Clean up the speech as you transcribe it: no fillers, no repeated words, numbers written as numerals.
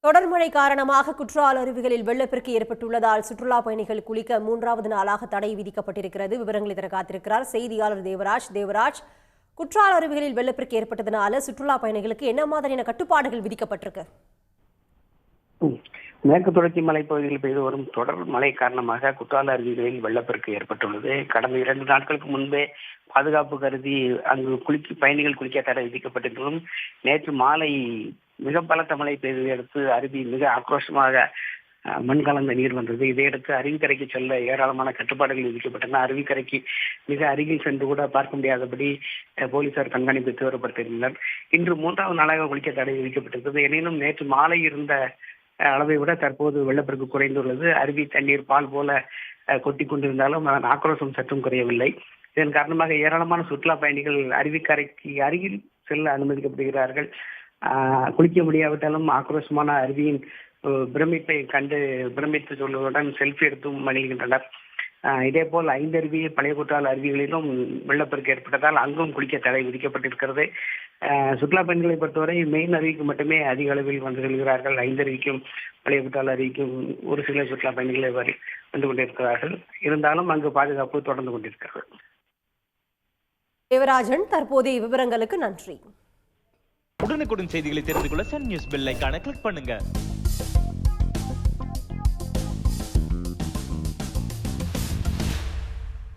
தொடர் மழை காரணமாக குற்றால அருவிகளில் வெள்ளப்பெருக்கு ஏற்பட்டுள்ளதால் சுற்றுலா பயணிகள் குளிக்க 3வது நாளாக தடை விதிக்கப்பட்டிருக்கிறது. விவரங்களை தர காத்திருக்கிறார் செய்தியாளர் தேவராஜ். குற்றால அருவிகளில் வெள்ளப்பெருக்கு ஏற்பட்டதனால சுற்றுலா பயணிகளுக்கு என்ன மாதிரியான கட்டுப்பாடுகள் விதிக்கப்பட்டிருக்கு? மேற்கு தொடர்ச்சி மலைப்பகுதியில் பெய்து வரும் தொடர் மழை காரணமாக குற்றால அருவிகளில் வெள்ளப்பெருக்கு ஏற்பட்டுள்ளது. கடந்த 2 நாட்களுக்கு முன்பே பாதுகாப்பு கருதி அங்கு பயணிகள் குளிக்க தடை விதிக்கப்பட்டிருந்தும் நேற்று மாலை மிக பலத்த மழை பெய்ததை அடுத்து அருவி மிக ஆக்ரோஷமாக மண் கலந்த நீர் வந்தது. இதையடுத்து அருவிக்கரைக்கு செல்ல ஏராளமான கட்டுப்பாடுகள் விதிக்கப்பட்டன. அருவிக்கரைக்கு மிக அருகில் சென்று கூட பார்க்க முடியாதபடி போலீசார் கண்காணிப்பு தீவிரப்படுத்தியிருந்தனர். இன்று 3வது நாளாக குளிக்க தடை விதிக்கப்பட்டிருக்கிறது. எனினும் நேற்று மாலை இருந்த அளவை விட தற்போது வெள்ளப்பெருக்கு குறைந்துள்ளது. அருவி தண்ணீர் பால் போல கொட்டி கொண்டிருந்தாலும் அதன் ஆக்ரோஷம் சற்றும் குறையவில்லை. இதன் காரணமாக ஏராளமான சுற்றுலா பயணிகள் அருவிக்கரைக்கு அருகில் செல்ல அனுமதிக்கப்படுகிறார்கள். குளிக்க முடியாவிட்டாலும் ஆக்ரோஷமான அருவியின் பிரமிப்பை கண்டு பிரமித்து சொல்வதுடன் செல்ஃபி எடுத்தும் மகிழ்கின்றனர். இதே போல் 5 அருவி பழைய குற்றால அருவிகளிலும் வெள்ளப்பெருக்கு ஏற்பட்டதால் அங்கும் குளிக்க தடை விதிக்கப்பட்டிருக்கிறது. சுற்றுலா பயணிகளை பொறுத்தவரை மெயின் அருவிக்கு மட்டுமே அதிக அளவில் வந்து செல்கிறார்கள். 5 அருவிக்கும் பழைய குற்றால அருவிக்கும் ஒரு சில சுற்றுலா பயணிகளை வந்து கொண்டிருக்கிறார்கள். இருந்தாலும் அங்கு பாதுகாப்பு தொடர்ந்து கொண்டிருக்கிறது. தேவராஜன், தற்போதைய விவரங்களுக்கு நன்றி. உடனுக்குடன் செய்திகளை தெரிந்து கொள்ள சன் நியூஸ் பெல் ஐகானை கிளிக் பண்ணுங்க.